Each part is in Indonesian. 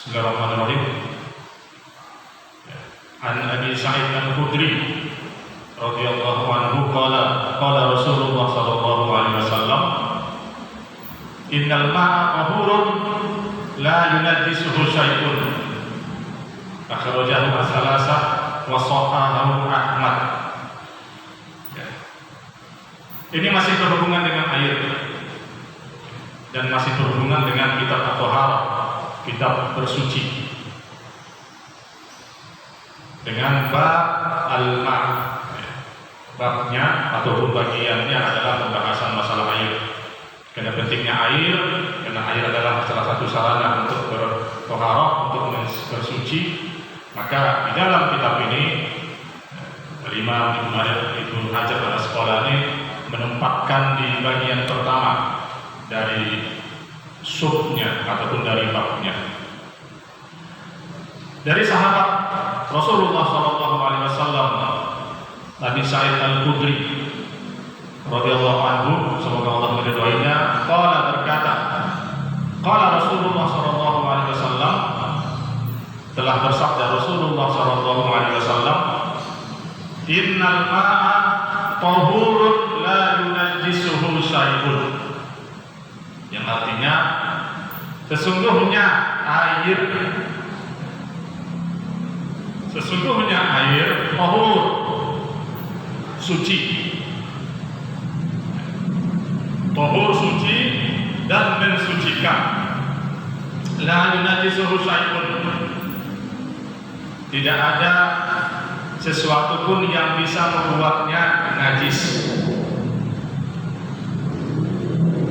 Bismillahirrahmanirrahim. An Abi Sa'id Al-Khudri radhiyallahu anhu qala Rasulullah sallallahu alaihi wasallam, innal ma'a tahurun la yunajjisuhu syai'un. Akhrajahu as-salasah wa sahahahu Ahmad. Ini masih berhubungan dengan air dan masih berhubungan dengan kitab at-taharah, kitab bersuci, dengan bab al-ma'. Babnya ataupun bagiannya adalah pembahasan masalah air. Karena pentingnya air, karena air adalah salah satu sarana untuk bertaharah, untuk bersuci. Maka di dalam kitab ini Imam Ibnu Hajar Al-Asqalani menempatkan di bagian pertama dari subnya ataupun dari babnya. Dari sahabat Rasulullah SAW, Nabi Sa'id Al-Khudri radhiyallahu anhu, semoga Allah meridhoinya, qala berkata, qala Rasulullah SAW, telah bersabda Rasulullah SAW, innal ma'a tahurun la yunajjisuhu syai'un. Yang artinya sesungguhnya air tahur, suci, tahur, suci dan mensucikan. La yunajjisuhu syai'un, tidak ada sesuatu pun yang bisa membuatnya najis.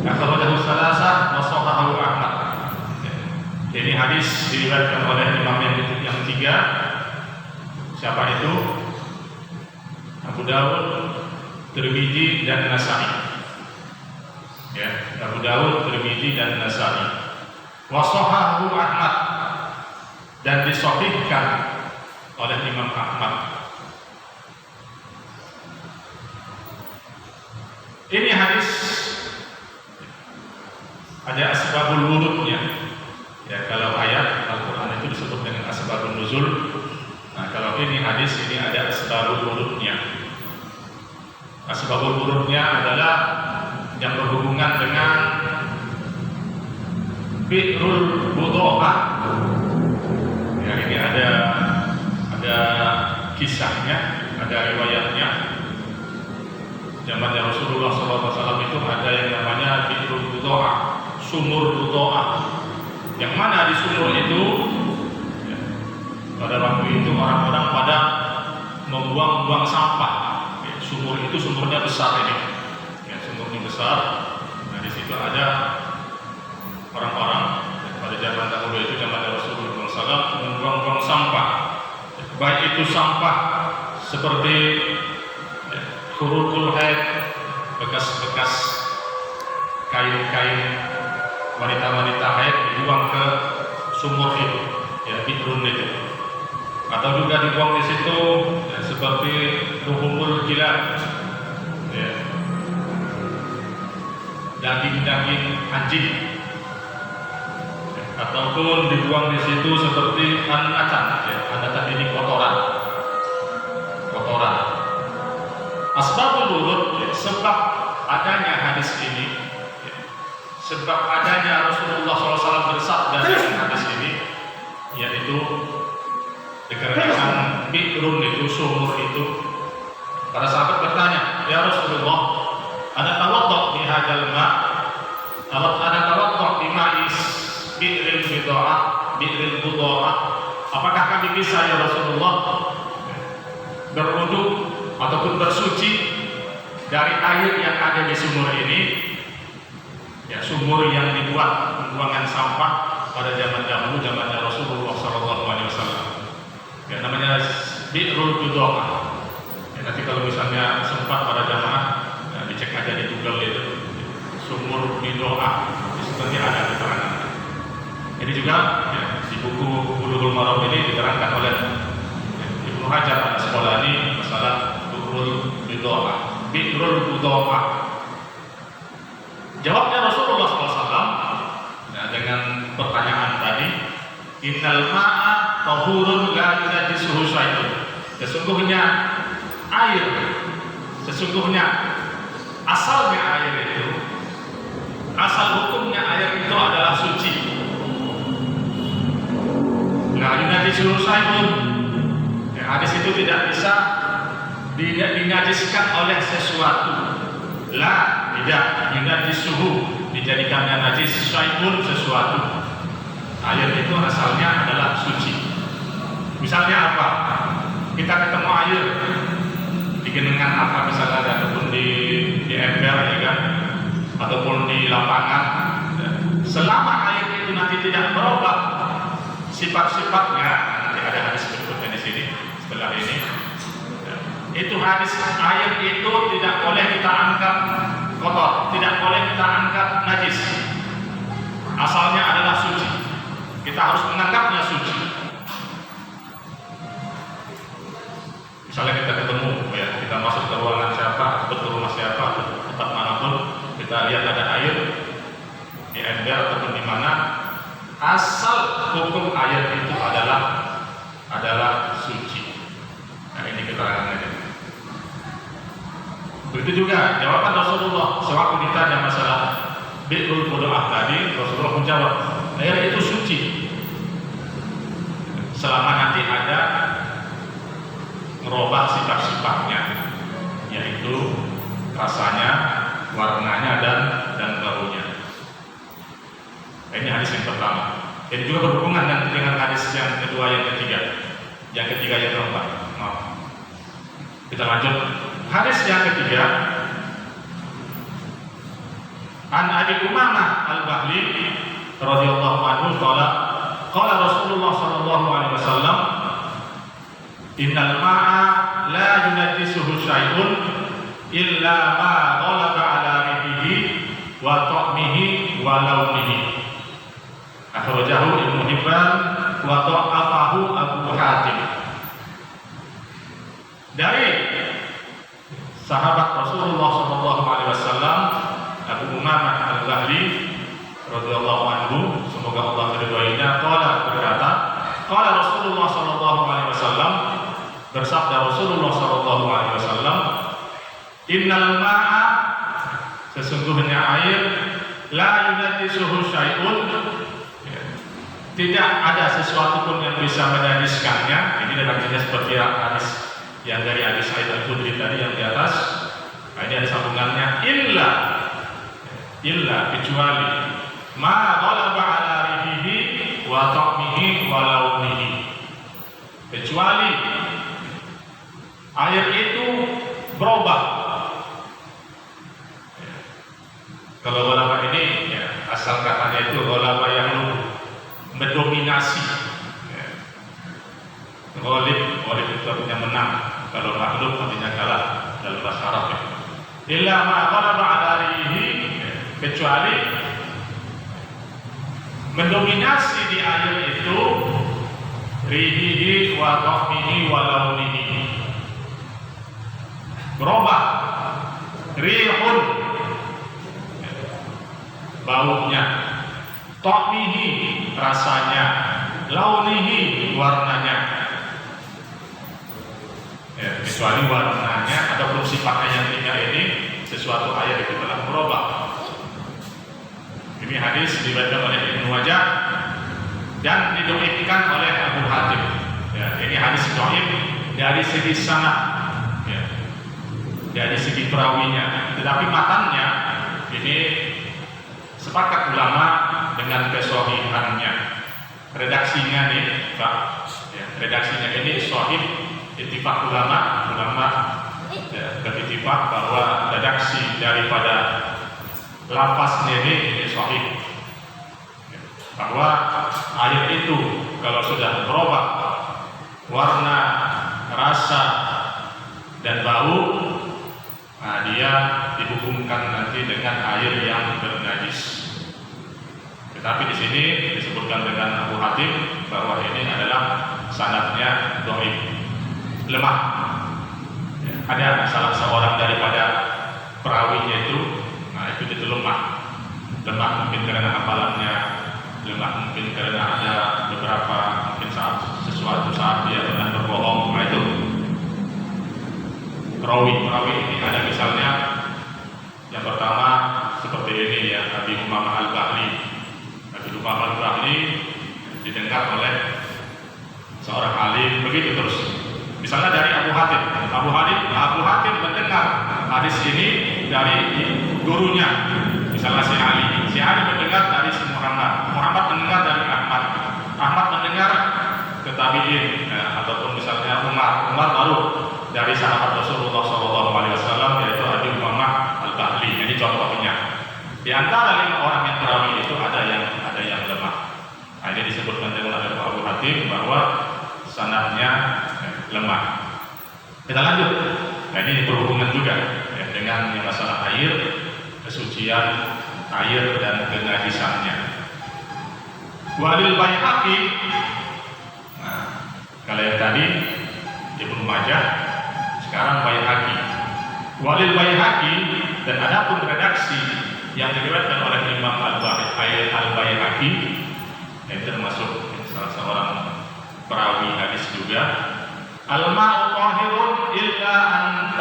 Akhrajahu salasah wa sahahahu Ahmad. Ini hadis diriwayatkan oleh imam yang tiga. Siapa itu? Abu Dawud, Tirmidzi dan Nasa'i. Ya, Abu Dawud, Tirmidzi dan Nasa'i. Wa sahahahu Ahmad, dan disahihkan oleh Imam Ahmad. Ini hadis ada asbabul wurudnya. Ya, kalau ayat Al-Quran itu disebut dengan asbabun nuzul. Nah, kalau ini hadis, ini ada asbabul wurudnya. Asbabul wurudnya adalah yang berhubungan dengan bi'rul budo'ah. Ya, ini ada kisahnya, ada riwayatnya. Zamannya Rasulullah SAW itu ada yang namanya bi'rul budo'ah, sumur budo'ah. Yang mana di sumur itu, ya, pada waktu itu orang-orang pada membuang-buang sampah. Ya, sumur itu sumurnya besar ini. Ya, sumurnya besar. Nah, di situ ada orang-orang pada zaman dahulu itu, zaman Rasulullah SAW, membuang-buang sampah. Baik itu sampah seperti khurujul haid, bekas-bekas kain-kain wanita-wanita haid dibuang ke sumur itu, ya, bi'run itu. Atau juga dibuang di situ, ya, seperti luhumul kilab, ya, daging-daging anjing. Ataupun dibuang di situ seperti an-natan, ya, an-natan ini kotoran. Asbabul wurud, ya, sebab adanya hadis ini, ya, sebab adanya Rasulullah SAW bersabda dalam hadis ini, yaitu dikarenakan bi'run itu, sumur itu. Para sahabat bertanya, ya Rasulullah, ana tawaddu' bi hadzal ma', ana tawaddu' bi ma'is bi'ril budo'ah. Apakah kami bisa, ya Rasulullah, berwudu ataupun bersuci dari air yang ada di sumur ini? Ya, sumur yang dibuat pembuangan sampah pada zaman dahulu, zamannya Rasulullah SAW. Ya, namanya bi'rul budo'ah. Ya, nanti kalau misalnya sempat pada jamaah, ya, dicek aja di Google itu, sumur budo'ah. Seperti ada keterangan. Ini juga, ya, di buku Bulughul Maram ini diterangkan oleh Ibnu Hajar Al-Asqalani masalah bi'rul budo'ah. Jawabnya Rasulullah SAW, ya, dengan pertanyaan tadi, Innal ma'a tahurun la yunajjisuhu syai'un. Sesungguhnya air, sesungguhnya asalnya air itu, asal hukumnya air itu adalah suci. La yunajjisuhu syai'un. Hadis itu tidak bisa dinajiskan oleh sesuatu. La, tidak, yunajjisuhu, dijadikannya najis, syai'un, sesuatu. Air itu asalnya adalah suci. Misalnya apa? Kita ketemu air di genangan apa misalnya, ataupun di ember, ya kan? Ataupun di lapangan. Selama air itu nanti tidak berubah sifat-sifatnya, nanti ada hadis berikutnya di sini setelah ini. Itu hadis, air itu tidak boleh kita anggap kotor, tidak boleh kita anggap najis. Asalnya adalah suci. Kita harus menganggapnya suci. Misalnya kita ketemu, ya, kita masuk ke ruangan siapa, atau ke rumah siapa, atau tempat manapun, kita lihat ada air di ember ataupun di mana, asal hukum air itu adalah suci. Nah, ini keterangannya. Begitu juga jawaban Rasulullah sewaktu ditanya masalah bi'rul qudu'ah tadi, Rasulullah menjawab, air itu suci selama nanti ada merubah sifat-sifatnya, yaitu rasanya, warnanya, dan baunya. Ini hadis yang pertama. Ini juga berhubungan dengan hadis yang kedua, yang ketiga, yang keempat. Kita lanjut. Hadis yang ketiga, An Abi Umamah Al-Bahli radhiyallahu anhu qala Rasulullah sallallahu alaihi wasallam, innal ma'a la yunajjisuhu syai'un illa ma ghalaba ala rihihi wa ta'mihi wa launihi. Akhrajahu Ibnu Hibban wa dha'afahu Abu Hatim. Dari sahabat Rasulullah sallallahu alaihi wasallam, Abu Umamah Al-Bahli radhiyallahu anhu, semoga Allah meridhoinya, berkata, qala Rasulullah sallallahu alaihi wasallam, bersabda Rasulullah sallallahu alaihi wasallam, innal ma'a, sesungguhnya air, la yunajjisuhu syai'un, tidak ada sesuatu pun yang bisa menajiskannya. Ini artinya seperti hadis yang dari Abi Sa'id Al-Khudri tadi yang di atas. Nah, ini ada sambungannya, illa kecuali ma ghalaba ala rihihi wa ta'mihi wa launihi, kecuali air itu berubah. Kalau ghalaba ini, ya, asal katanya itu ghalaba yang mendominasi. Ghalib itu artinya menang. Kalau makhluk artinya kalah dalam bahasa Arab. Illa ma ghalaba ala rihihi, kecuali mendominasi di air itu rihihi wa ta'mihi wa launihi, berubah, rihun baunya, ta'mihi rasanya, launihi warnanya, ya, kecuali warnanya ataupun sifatnya yang tiga ini, sesuatu air itu telah berubah. Ini hadis diriwayatkan oleh Ibnu Majah dan didhaifkan oleh Abu Hatim. Ya, ini hadis dhaif dari segi sanad, ya, dari segi perawinya, tetapi matannya ini sepakat ulama dengan kesahihannya. Redaksinya nih, Pak, ya, redaksinya ini sahih, ittifaq ulama ya, berittifaq bahwa redaksi daripada lafaznya ini sahih, bahwa air itu kalau sudah berubah warna, rasa, dan bau, nah, dia dihukumkan nanti dengan air yang bernajis. Tetapi di sini disebutkan dengan Abu Hatim bahwa ini adalah sanadnya dhaif, lemah. Ada salah seorang daripada perawinya itu, nah itu lemah mungkin karena hafalannya, lemah mungkin karena ada beberapa mungkin sesuatu saat dia pernah berbohong. Nah itu perawi ini ada misalnya yang pertama seperti ini ya, Abi Umamah Al-Bahli. Abi Umamah Al-Bahli didengar oleh seorang alim, begitu terus. Misalnya dari Abu Hatim. Abu Hatim mendengar hadis ini dari gurunya. Misalnya si Ali mendengar dari si Muhammad mendengar dari Ahmad mendengar ke tabi'in, ataupun misalnya Umar baru dari sahabat Rasulullah SAW, yaitu Abi Umamah Al-Bahli. Ini contohnya. Di antara 5 orang yang perawi itu ada yang lemah. Nah, ini disebutkan oleh Abu Hatim bahwa sanadnya lemah. Kita lanjut. Nah, ini berhubungan juga ya, dengan yang masalah air, kesucian air dan kenajisannya. Walil Baihaqi. Nah, kalau yang tadi Ibnu Majah, sekarang Baihaqi. Walil Baihaqi, dan adapun redaksi yang diriwayatkan oleh Imam Al-Baihaqi, yang termasuk salah seorang perawi hadis juga, al-ma'u tahirun illa in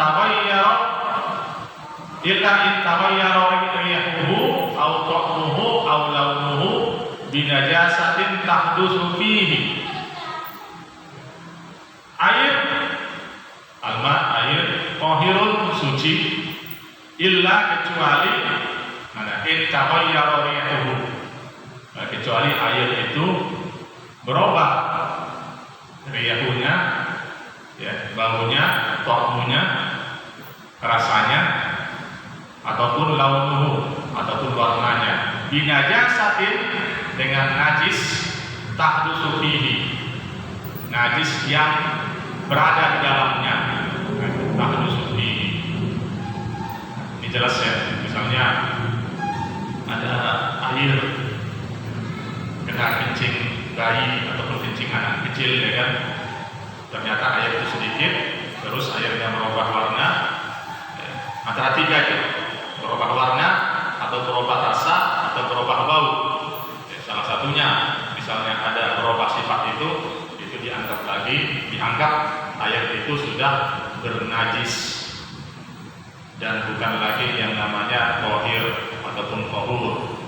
taghayyara rihuhu aw ta'muhu aw launuhu binajasatin tahdutsu fihi. Air tahirun suci, illa kecuali in taghayyara rihuhu, kecuali air itu berubah rihunya, ya, baunya, ta'munya, rasanya, ataupun launuhu, ataupun warnanya, binajasatin, dengan najis, tahdutsu fihi, najis yang berada di dalamnya, tahdutsu fihi. Ini jelas ya, misalnya ada air kena kencing bayi ataupun kencing anak kecil, ya kan, ternyata air itu sedikit, terus airnya merubah warna, antara 3 itu, berubah warna, atau berubah rasa, atau berubah bau. Salah satunya misalnya ada berubah sifat itu dianggap air itu sudah bernajis dan bukan lagi yang namanya tahir ataupun tahur.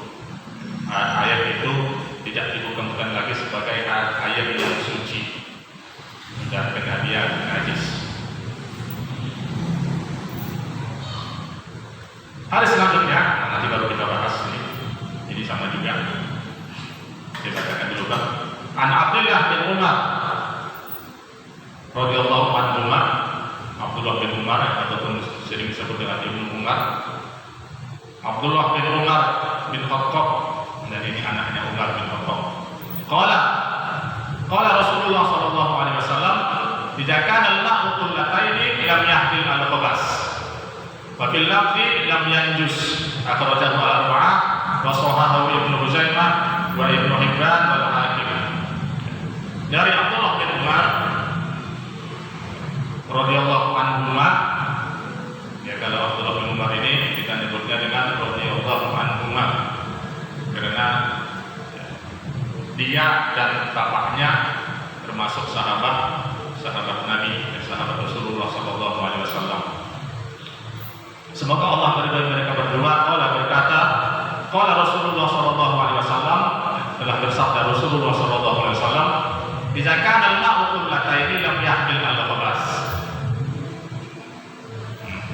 Air itu tidak dibukan lagi sebagai air yang suci dan karena dia najis. Hadis selanjutnya nanti baru kita bahas ini sama juga. Kita bacakan dulu kan. An Abdullah bin Umar radhiyallahu anhu, Abdullah bin Umar ataupun sering disebut dengan Ibnu Umar. Abdullah bin Umar bin Khattab, dan ini anaknya Umar bin Khattab. Qala Rasulullah sallallahu alaihi wasallam, "Idza kana al-ma'u qullataini lam yahmil al-khabas." Wa fil lafzi lam yanjus. Akhrajahu al-arba'ah wa sahahahu Ibnu Huzaimah wa Ibnu Hibban wal Hakim. Dari Abdullah bin Umar radhiyallahu anhu, ya, kalau Abdullah bin Umar ini kita nyebutnya dengan radhiyallahu anhu karena dia dan bapaknya termasuk sahabat Nabi, sahabat Rasulullah sallallahu alaihi wasallam. Semoga Allah meridhai mereka berdua. Allah berkata, qala Rasulullah sallallahu alaihi wasallam, telah bersabda Rasulullah sallallahu alaihi wasallam, "Idza kana al-ma'u qullataini lam yahmil al-khabas."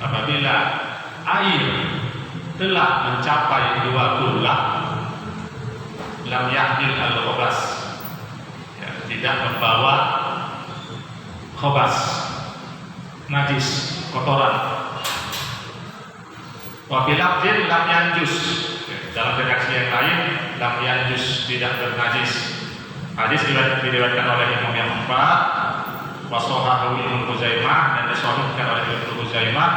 Apabila air telah mencapai 2 kullah, lam yahmil al-khabas, ya, tidak membawa khabas, najis, kotoran. Wa fil lafzin lam yanjus, dalam redaksi yang lain lam yanjus, tidak bernajis. Hadis diriwayatkan oleh Imam yang 4, wa sahahahu Ibnu Huzaimah, dan disahihkan oleh Ibnu Huzaimah,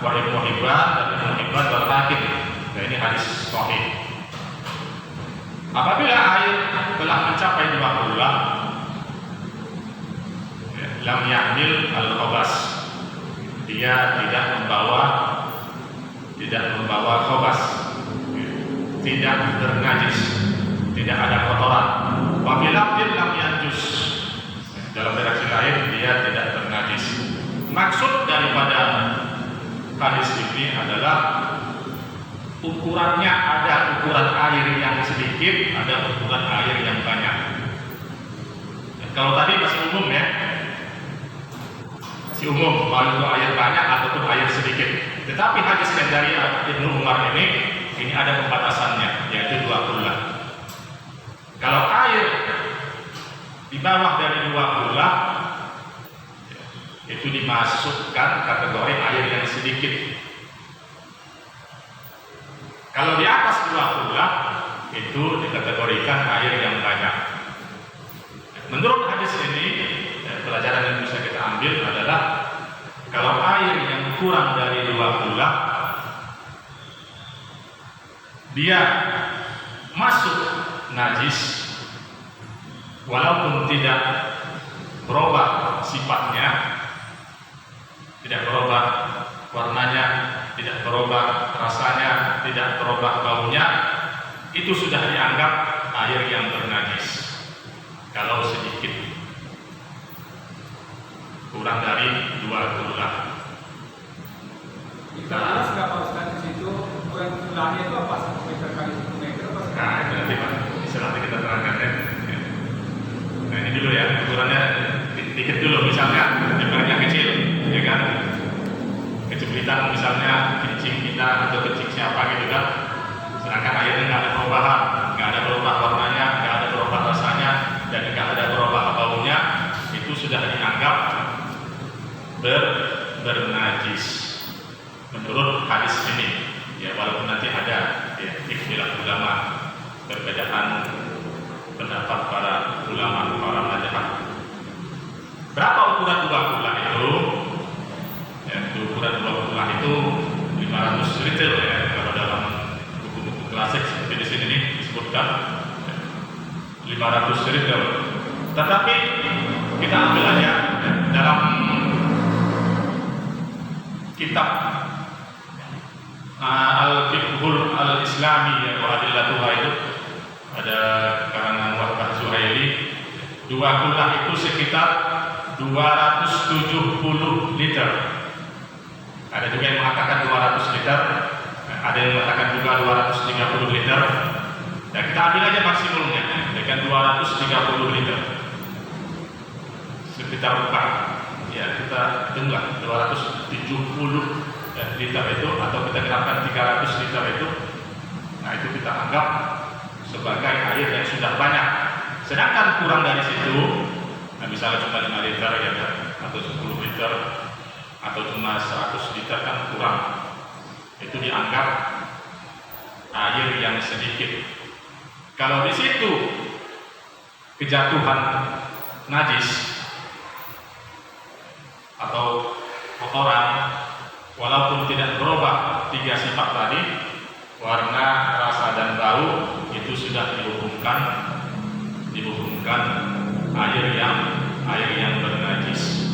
wa Ibnu Hibban, dan Ibnu Hibban wal Hakim. Nah, ini hadis sahih. Apabila air telah mencapai 2 kullah, lam yahmil al-khabas, dia tidak membawa khabas, tidak bernajis, tidak ada kotoran. Wa bilafdin lam yanjus. Dalam redaksi lain dia tidak bernajis. Maksud daripada hadis ini adalah ukurannya, ada ukuran air yang sedikit, ada ukuran air yang banyak. Kalau tadi masih umum ya, masih umum, mau itu air banyak ataupun air sedikit. Tetapi hadis yang dari Ibnu Umar ini ada pembatasannya, yaitu 2 kullah. Kalau air di bawah dari 2 kullah itu dimasukkan kategori air yang sedikit. Kalau di atas 2 kullah itu dikategorikan air yang banyak. Menurut hadis ini, pelajaran yang bisa kita ambil adalah kalau air yang kurang dari 2 kullah dia masuk najis walaupun tidak berubah sifatnya, tidak berubah warnanya, tidak berubah rasanya, tidak berubah baunya, itu sudah dianggap air yang bernajis. Kalau sedikit kurang dari 2 kullah. Jelas nggak Pak Ustaz di situ ukuran kullahnya itu apa? 1 meter kali 1 meter apa? Nah itu nanti Pak, bisa nanti kita terangkan ya. Nah ini dulu ya, ukurannya dikit dulu, misalnya ukurannya kecil, ya kan? Kejepitan misalnya kencing kita atau kencing siapa gitu kan. Sedangkan airnya nggak ada perubahan, nggak ada berubah warnanya, nggak ada berubah rasanya, dan nggak ada berubah baunya, itu sudah dianggap bernajis menurut hadis ini. Ya walaupun nanti ada ya, ikhtilaf ulama, perbedaan pendapat para ulama, para mazhab. Berapa ukuran 2 kullah itu? Ya, ukuran 2 kullah itu 500 liter ya, kalau dalam buku-buku klasik seperti di sini nih disebutkan 500 liter. Tetapi kita ambil aja ya, dalam kitab Al-Fiqhul Al-Islami ya, wa adillatuha itu ada karangan Wahbah Zuhaili. 2 kullah itu sekitar 270 liter. Ada juga yang mengatakan 200 liter, ada yang mengatakan juga 230 liter. Ya, kita ambil aja maksimumnya dengan 230 liter. Sekitar 4. Ya, kita hitunglah 270 liter itu, atau kita terapkan 300 liter itu. Nah, itu kita anggap sebagai air yang sudah banyak. Sedangkan kurang dari situ, nah misalnya cuma 5 liter ya, atau 10 liter, atau cuma 100 liter kan kurang. Itu dianggap air yang sedikit. Kalau di situ kejatuhan najis atau kotoran, walaupun tidak berubah 3 sifat tadi, warna, rasa, dan bau, itu sudah dihukumkan air yang bernajis.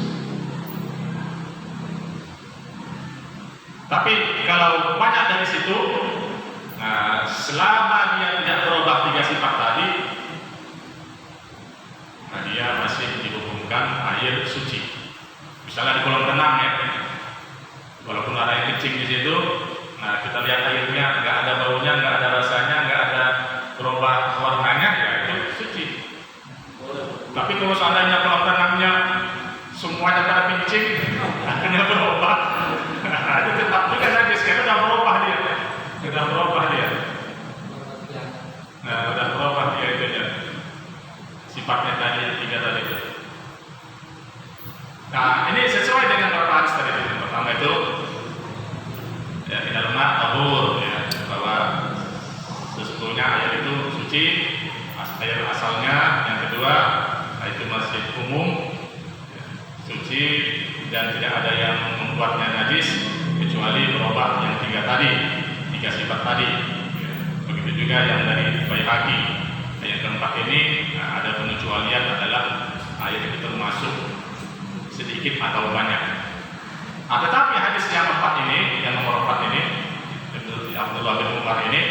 Tapi kalau banyak dari situ, nah, selama dia tidak berubah 3 sifat tadi, nah dia masih dihukumkan air suci. Misalnya di kolam renang ya, walaupun ada yang kencing di situ, nah kita lihat airnya nggak ada baunya, nggak ada rasanya, nggak ada berubah warnanya, ya itu suci. Tapi kalau seandainya kolam renangnya semuanya pada kencing, akhirnya berubah, itu tetap juga najis karena sudah berubah dia, Nah, sudah berubah dia itu ya, sifatnya tadi yang 3 tadi itu. Nah, ini sesuai dengan beberapa hadis tadi. Yang pertama itu ya minal ma' tahur ya, bahwa sesungguhnya air itu suci, air asalnya. Yang kedua, itu masih umum ya, suci dan tidak ada yang membuatnya najis kecuali berubah yang 3 tadi, 3 sifat tadi. Ya. Begitu juga yang dari Baihaqi. Yang keempat ini nah, ada pengecualian adalah air itu termasuk sedikit atau banyak. Nah, tetapi hadis yang keempat ini, yang nomor 4 ini, Abdullah bin Umar ini,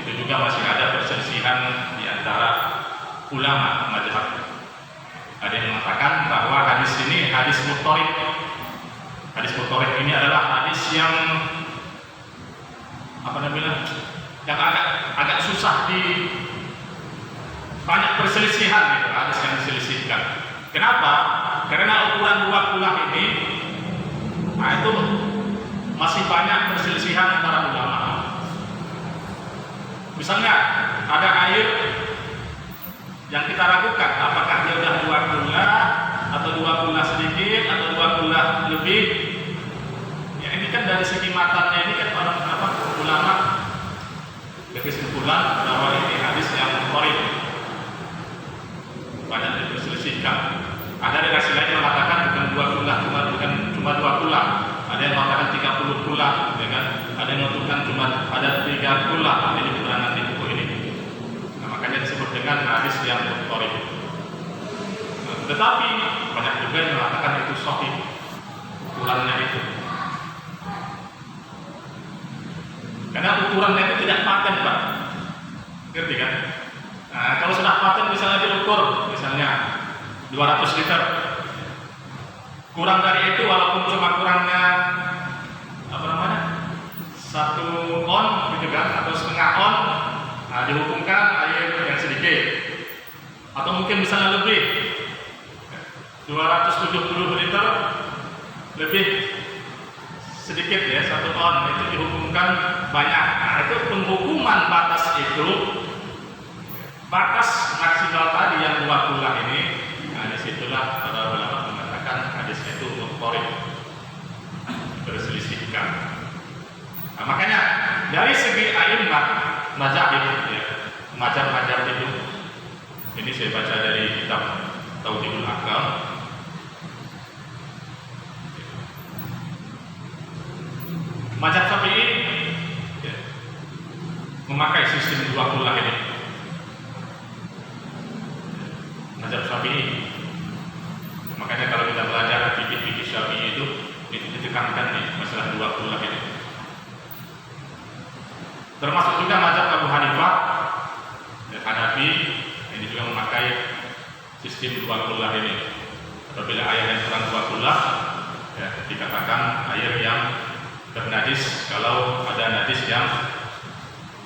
itu juga masih ada perselisihan di antara ulama mazhab. Ada yang mengatakan bahwa hadis ini hadis muttarib. Hadis muttarib ini adalah hadis yang yang agak susah banyak perselisihan gitu, hadis yang diselisihkan. Kenapa? Karena ukuran dua kulah ini itu masih banyak perselisihan antara ulama. Misalnya ada air yang kita ragukan apakah dia sudah dua kula atau dua kula sedikit atau dua kula lebih. Ya ini kan dari segi matanya ini kan ulama berkesimpulan bahwa ini hadis yang muttarib, banyak diperselisihkan. Ada redaksi lain yang mengatakan bukan dua kula, cuma dua kula. Ada yang mengatakan 30 kula, ya kan? Ada yang mengatakan cuma ada 3 kula. Ini keterangan di buku ini. Nah, makanya disebut dengan hadis yang muttarib. Tetapi banyak juga yang mengatakan itu sahih, ukurannya itu. Karena ukurannya itu tidak paten, Pak. Ngerti kan? Nah, kalau sudah paten misalnya diukur, misalnya 200 liter. Kurang dari itu walaupun cuma kurangnya 1 on gitu kan, atau setengah on, nah, dihukumkan air yang sedikit. Atau mungkin misalnya lebih 270 liter lebih sedikit ya, 1 on itu dihukumkan banyak. Nah, itu penghukuman batas itu, batas maksimal tadi yang 2 kula ini. Nah, disitulah para ulama mengatakan hadis itu muttarib, berselisihkan. Nah, makanya dari segi a'immah mazhab ya, mazhab itu, ini saya baca dari kitab Tauhidul Akal. Mazhab Syafi'i ya, memakai sistem 2 kula ini. Mazhab Syafi'i. Makanya kalau kita belajar fikih Syafi'i itu ditekankan nih masalah 2 kula ini. Termasuk juga mazhab Abu Hanifah dan Hanafi, ini juga memakai sistem 2 kula ini. Apabila air yang kurang 2 kula ya, dikatakan air yang bernajis kalau ada najis yang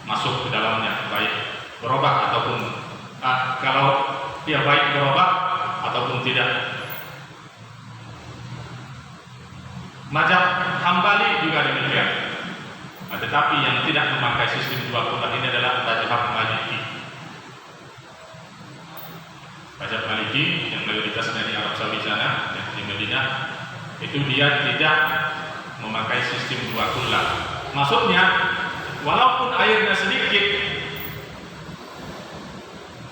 masuk ke dalamnya, baik berubah ataupun kalau dia baik berubah ataupun tidak. Mazhab Hambali juga demikian. Nah, tetapi yang tidak memakai sistem 2 kula ini adalah mazhab Maliki. Mazhab Maliki yang mayoritas dari Arab Saudi sana, yang di Madinah, itu dia tidak memakai sistem 2 kula. Maksudnya, walaupun airnya sedikit,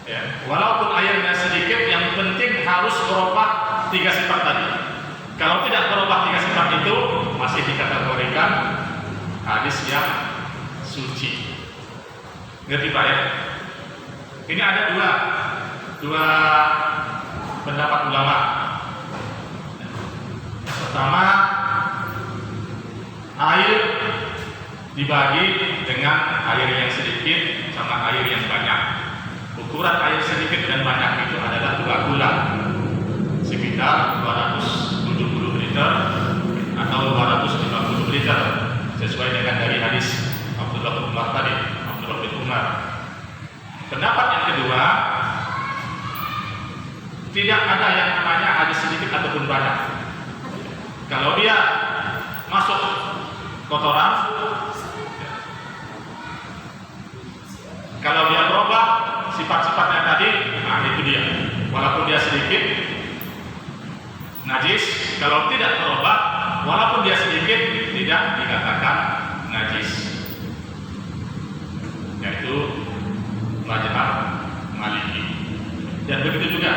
ya, walaupun airnya sedikit, yang penting harus berubah 3 sifat tadi. Kalau tidak berubah 3 sifat itu, masih dikategorikan hadis yang suci. Ngerti Pak ya? Ini ada dua pendapat ulama. Pertama, air dibagi dengan air yang sedikit sama air yang banyak. Ukuran air sedikit dan banyak itu adalah 2 kula, sekitar 270 liter atau 250 liter, sesuai dengan dari hadis Abdullah bin Umar tadi, Abdullah bin Umar. Pendapat yang kedua, tidak ada yang namanya hadis sedikit ataupun banyak. Kalau dia masuk kotoran, kalau dia berubah sifat-sifatnya tadi, nah itu dia. Walaupun dia sedikit najis, kalau tidak berubah, walaupun dia sedikit tidak dikatakan najis. Yaitu mazhab Maliki. Dan begitu juga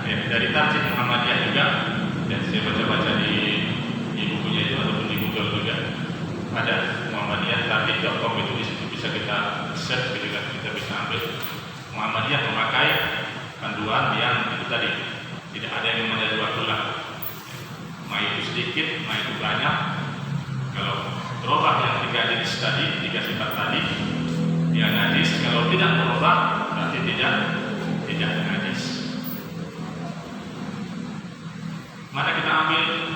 ya, dari Tarjih Muhammadiyah juga, dan saya baca-baca di bukunya itu ataupun di Google juga ada Muhammadiyah Tarjih.com, itu bisa kita search, kita bisa ambil. Muhammadiyah memakai panduan yang itu tadi, tidak ada yang namanya 2 kula, mau itu sedikit, mau itu banyak. Kalau berubah yang 3 jenis tadi, 3 sifat tadi, dia najis. Kalau tidak berubah, berarti tidak tidak najis. Mana kita ambil?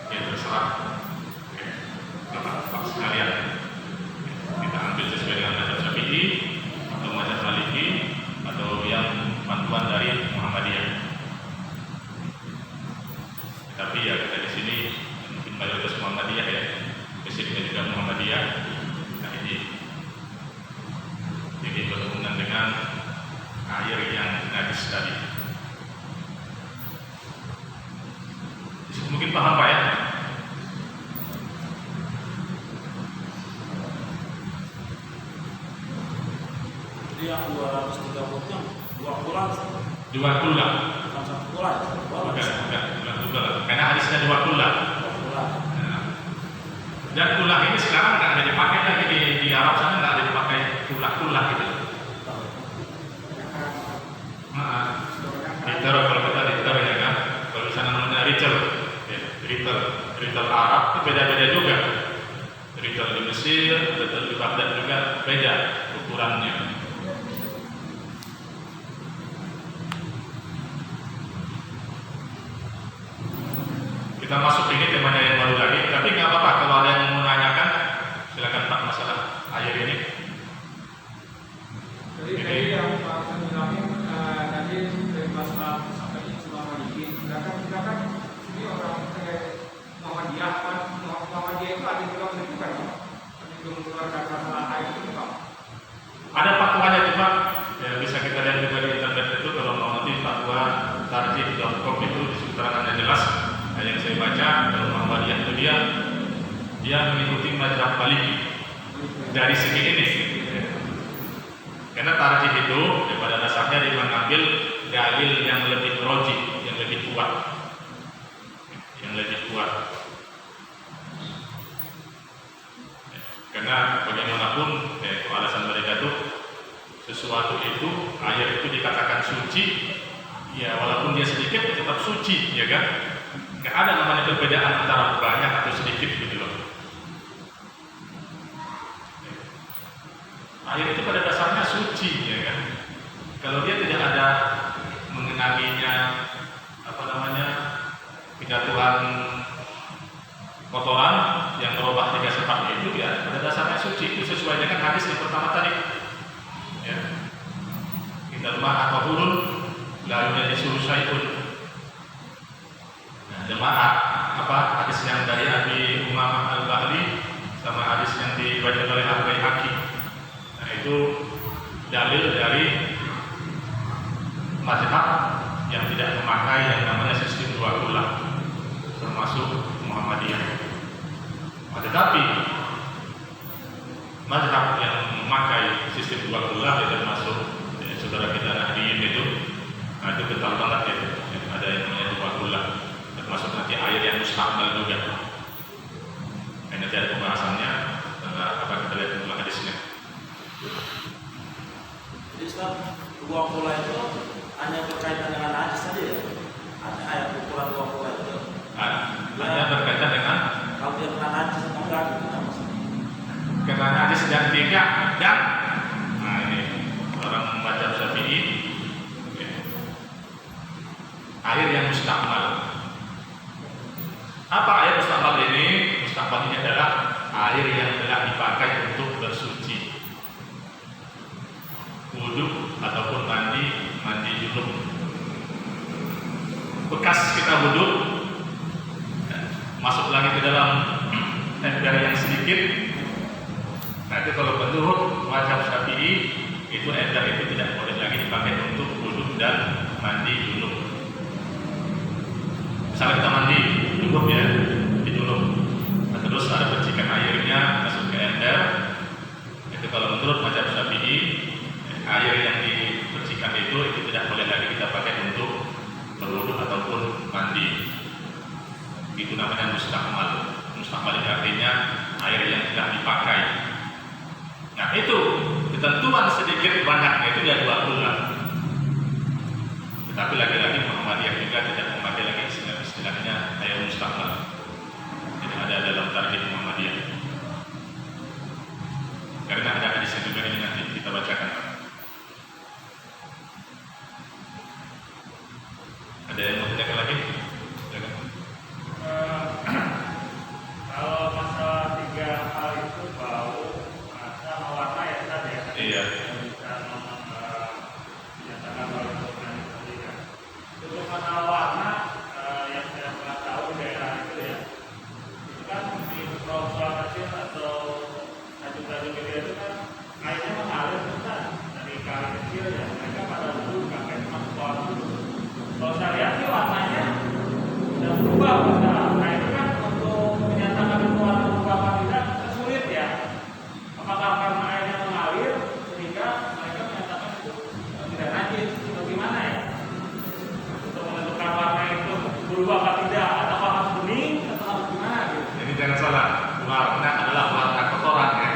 Ya terserah. Bapak sekalian, kita ambil sesuai dengan mazhab Syafi'i atau mazhab Maliki atau yang panduan dari Muhammadiyah. Tapi ya kita di sini mungkin mayoritas Muhammadiyah ya, basicnya juga Muhammadiyah. Nah ini berhubungan dengan air yang najis tadi. Mungkin paham Pak ya? Jadi yang 230 yang 2 bulan. 2 bulan. Bukan 1 bulan. Bukan. Karena hadisnya 2 bulan. 2 bulan. Dan kulah ini sekarang nggak ada dipakai lagi di Arab sana, nggak ada dipakai kulah gitu. Liter kalau kita liter ya kan, kalau di sana namanya liter, ya, liter Arab itu beda-beda juga. Liter di Mesir, liter di Baghdad juga beda ukurannya. Kita masuk ini temanya yang baru lagi, tapi nggak apa-apa kalau ada yang menanyakan, silakan Pak masalah air ini. Jadi tadi yang Pak Hasan bilangin tadi dari masalah sampai selama ini, sedangkan kita kan ini orang Muhammadiyah kan, Muhammadiyah itu ada juga menentukan, ada juga mengeluarkan masalah air itu Pak. Ada fatwanya cuma ya bisa kita lihat juga di internet itu kalau mau nanti fatwa tarjih.com itu disebutkannya jelas. Nah, yang saya baca kalau Muhammadiyah itu dia mengikuti mazhab Maliki dari segi ini. Karena tarjih itu ya pada dasarnya dia mengambil dalil yang lebih rojih, yang lebih kuat, Karena bagaimanapun alasan mereka itu sesuatu itu air itu dikatakan suci, ya walaupun dia sedikit tetap suci, ya kan? Nggak ada namanya perbedaan antara banyak atau sedikit gitu loh. Air itu pada dasarnya suci, ya kan? Kalau dia tidak ada mengenalinya kejatuhan kotoran yang berubah 3 sifat itu ya pada dasarnya suci, itu sesuai dengan hadis yang pertama tadi. Ya. Innal ma'a tahurun la yunajjisuhu syai'un. Jemaah hadis yang dari Abi Umamah Al-Bahli sama hadis yang dibaca oleh Al-Baihaqi. Nah itu dalil dari mazhab yang tidak memakai yang namanya sistem 2 kulah, termasuk Muhammadiyah. Tetapi mazhab yang memakai sistem 2 kulah ya termasuk saudara kita Nahdliyin itu, nah itu kental banget ya. Ada yang namanya 2 kulah. Termasuk nanti air yang mustakmal juga. Nanti ada pembahasannya. Kita lihat dulu hadisnya. Jadi Ustaz, 2 kulah itu hanya berkaitan dengan najis saja ya? Ada ayat ukuran 2 kulah itu? Hanya berkaitan dengan kalau dia kena najis atau enggak gitu maksudnya? kena najis dan tidak. Dan nah ini orang mazhab Syafi'i air yang mustakmal. Apa air mustakmal ini? Mustakmal ini adalah air yang telah dipakai untuk bersuci, wudhu ataupun mandi junub. Bekas kita wudhu masuk lagi ke dalam ember yang sedikit. Nah itu kalau menurut mazhab Syafi'i itu ember itu tidak boleh lagi dipakai untuk wudhu dan mandi junub. Misalnya kita mandi junub ya, di junub, nah, terus ada percikan airnya masuk ke ember. Itu kalau menurut mazhab Syafi'i air yang dipercikan itu tidak boleh lagi kita pakai untuk berwudu ataupun mandi. Itu namanya mustakmal. Mustakmal itu artinya air yang tidak dipakai. Nah itu ketentuan sedikit banyaknya itu ya 2 bulan. Tetapi lagi-lagi Muhammadiyah juga tidak memakai lagi istilahnya air mustakmal. Tidak ada dalam tarikh Muhammadiyah. Karena ada hadisnya juga ini nanti kita bacakan. kali kecil ya mereka pada dulu pakai transport dulu. Kalau saya lihat sih warnanya udah berubah sekarang. Nah itu kan untuk menyatakan itu warna berubah apa tidak sulit ya. Apakah karena airnya mengalir sehingga mereka menyatakan itu tidak najis? Bagaimana ya? Untuk menentukan warna itu berubah apa tidak? Atau harus bening atau harus gimana gitu? Jadi jangan salah, warna adalah warna kotoran ya.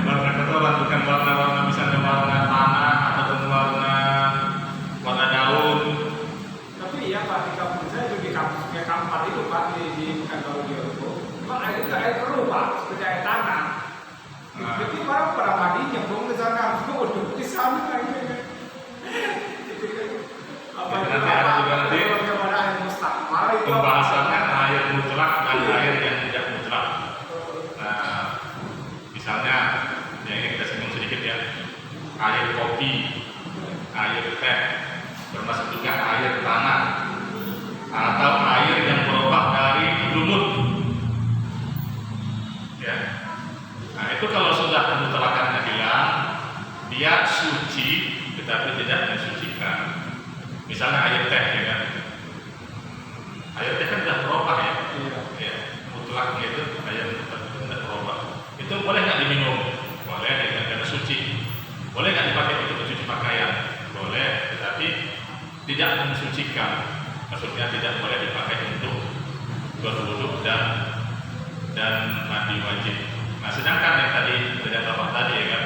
Warna kotoran bukan warna-warna misalnya warna tanah ataupun warna daun. Tapi iya Pak, di kampung saya juga di kampusnya Kampar itu Pak, di kantor dia itu memang air itu air keruh Pak, seperti air tanah. Jadi orang pada mandi nyemplung ke sana, waduh di sana airnya. Nanti ada juga nanti air mustakmal itu pembahasannya air mutlak dan air yang tidak mutlak. Nah, misalnya ya ini kita singgung sedikit ya, air kopi, air teh, termasuk juga air tanah atau air yang berobat dari lumut. Ya, nah itu kalau sudah kemutlakannya hilang, dia suci tetapi tidak mensucikan. Misalnya air teh ya kan, air teh kan sudah berubah ya, ya mutlaknya itu air mutlak itu sudah berubah. Itu boleh nggak diminum? Boleh, karena suci. Boleh nggak dipakai untuk mencuci pakaian? Boleh, tetapi tidak mensucikan. Maksudnya tidak boleh dipakai untuk berwudu dan mandi wajib. Nah, sedangkan yang tadi tidak bapak tadi ya kan,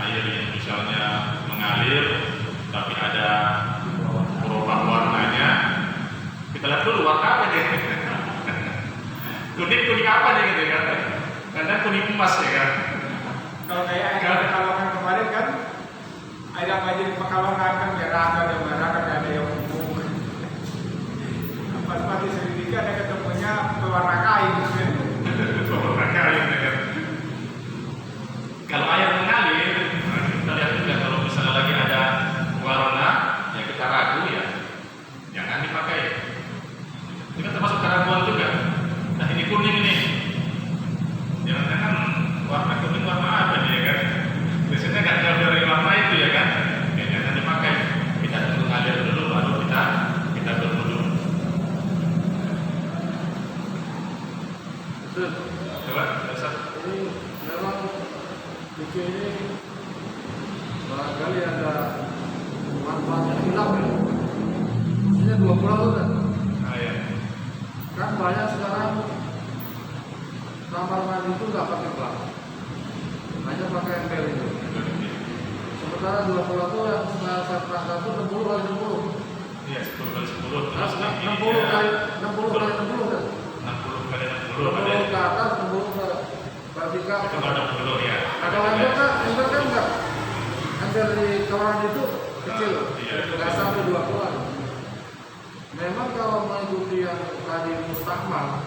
air yang misalnya mengalir tapi ada berubah warnanya, kita lihat dulu warna apa dia. Kuning apa dia gitu kan? Kadang kuning emas ya kan. kalau kayak air Pekalongan kemarin kan, air yang banjir di Pekalongan kan merah, kan ada yang ungu. Pas diselidiki ada ketemunya pewarna kain. Pewarna kain ya kan. Kalau air mengalir, kita lihat juga kalau misalnya lagi ada warna yang kita ragu ya, jangan dipakai. Ini kan termasuk keraguan juga. Nah ini kuning ini, jangan-jangan warna kuning warna apa nih ya kan? Biasanya nggak jauh dari warna itu ya kan? Ya jangan dipakai. Kita tunggu ngalir dulu baru kita berwudu. Coba, Ustaz. Ini memang buku ini barangkali ada manfaatnya hilang ya. Maksudnya 2 pulau itu kan? Ya. Kan banyak sekarang kamar mandi itu nggak pakai bak, hanya pakai ember itu. Sementara 2 pulau itu yang saya pernah itu 60 kali 60. Iya, 10 kali 10 terus 60 kali 60 kan? 60 kali 60 60 ke atas, 60 ke vertikal. itu ada 60 ya. Kalau ember kan enggak. Ember di kamar mandi itu kecil, Iya. nggak sampai 2 pulau. Memang kalau mengikuti yang tadi mustakmal,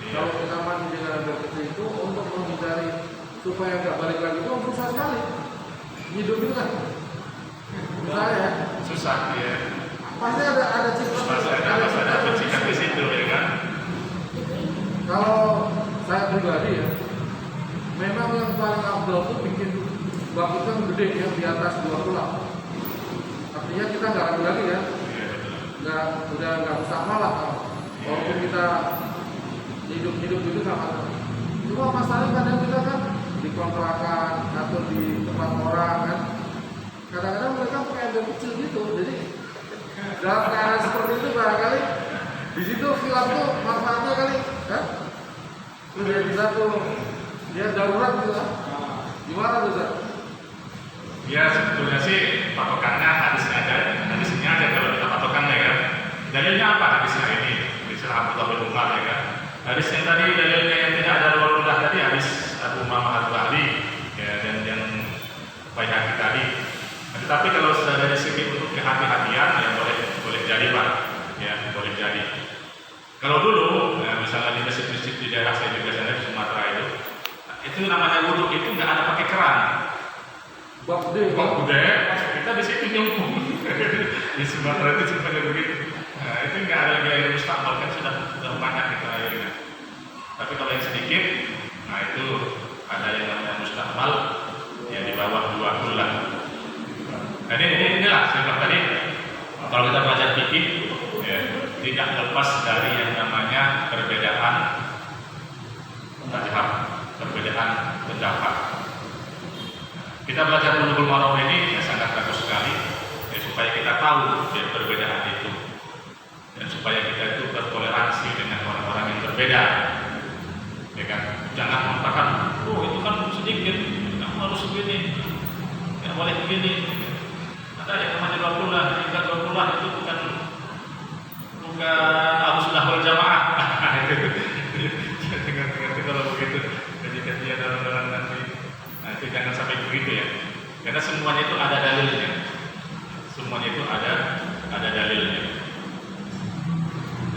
kalau kita mandi dengan ember kecil itu untuk menghindari supaya nggak balik lagi itu susah sekali. Hidup itu kan susah ya. Susah ya. Pasti ada cipta. Masih ada percikan di situ ya kan. Kalau saya pribadi ya, memang yang paling afdal itu bikin bak itu yang gede yang di atas 2 pulau. Artinya kita nggak ragu lagi ya. Udah nggak usah malah walaupun kita hidup itu nggak masalah. Cuma masalahnya kadang kita kan di kontrakan atau di tempat orang kan, kadang-kadang mereka pakai ember kecil gitu. Jadi dalam keadaan seperti itu barangkali di situ khilaf tuh manfaatnya kali kan? Terus dia bisa tuh dia darurat gitu kan? Gimana tuh Zat? Ya sebetulnya sih patokannya hadisnya aja kalau kita patokannya ya. Dalilnya apa hadisnya ini? Hadis Abdullah bin Umar ya kan. Hadis yang tadi dalilnya yang tidak ada luar tadi hadis Abu Umamah Al-Bahri ya, dan yang Baihaqi tadi. Tetapi kalau dari segi untuk kehati-hatian ya boleh jadi Pak, ya boleh jadi. Kalau dulu, ya, misalnya di masjid-masjid di daerah saya juga sana di Sumatera itu namanya wudhu itu nggak ada pakai keran. Bak gede, kita di situ nyumpung. Di Sumatera itu sebenarnya begitu. Nah, itu nggak ada lagi air mustakmal kan sudah banyak itu airnya. Tapi kalau yang sedikit, nah itu ada yang namanya mustakmal yang di bawah kullah. Nah, inilah sebab tadi kalau kita belajar fikih ya, tidak lepas dari yang namanya perbedaan mazhab, perbedaan pendapat. Kita belajar Bulughul Maram ini ya, sangat bagus sekali ya, supaya kita tahu ya, perbedaan itu dan supaya kita itu bertoleransi dengan orang-orang yang berbeda. Ya kan? Jangan mengatakan, oh itu kan sedikit, kamu harus begini, nggak boleh begini. Ada yang namanya 20 itu bukan Ahlussunnah wal Jamaah. Jangan kalau begitu, jadi dia dalam nanti, itu jangan sampai begitu ya. Karena semuanya itu ada dalilnya, semuanya itu ada dalilnya.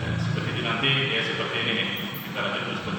Ya, seperti itu nanti ya seperti ini nih. Kita lanjut sebentar.